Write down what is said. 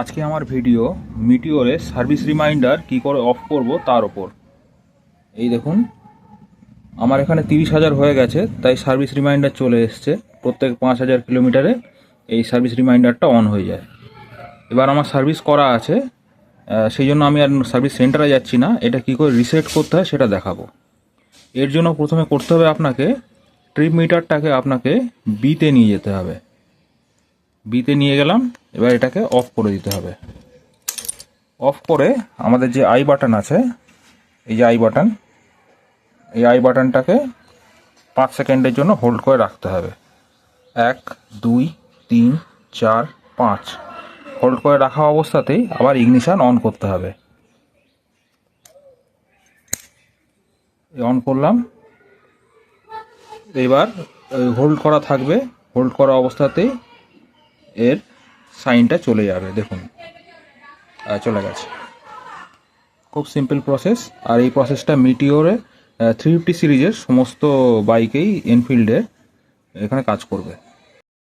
আজকে আমার video মিটিওরে service reminder কি করে অফ করব তার ওপর। এই দেখুন, আমার এখানে 30,000 হয়ে গেছে, তাই সার্ভিস রিমাইন্ডার চলে এসছে। প্রত্যেক 5,000 কিলোমিটারে এই সার্ভিস রিমাইন্ডারটা অন হয়ে যায়। এবার আমার সার্ভিস করা আছে, সেই জন্য আমি আর সার্ভিস সেন্টারে যাচ্ছি না। এটা কি করে রিসেট করতে হয় সেটা দেখাবো। এর জন্য প্রথমে করতে হবে আপনাকে ট্রিপ মিটারটাকে আপনাকে বিতে নিয়ে যেতে হবে। বিতে নিয়ে গেলাম, এবার এটাকে অফ করে দিতে হবে। অফ করে আমাদের যে আই বাটন আছে, এই যে আই বাটন, এই আই বাটনটাকে 5 সেকেন্ডের জন্য হোল্ড করে রাখতে হবে। 1 2 3 4 5 হোল্ড করে রাখা অবস্থাতেই আবার ইগনিশন অন করতে হবে। অন করলাম, এবার হোল্ড করা থাকবে। হোল্ড করা অবস্থাতেই এর সাইনটা চলে যাবে। দেখুন, চলে গেছে। খুব সিম্পল প্রসেস। আর এই প্রসেসটা মিটিওরে 350 সিরিজের সমস্ত বাইকেই, এনফিল্ডের, এখানে কাজ করবে।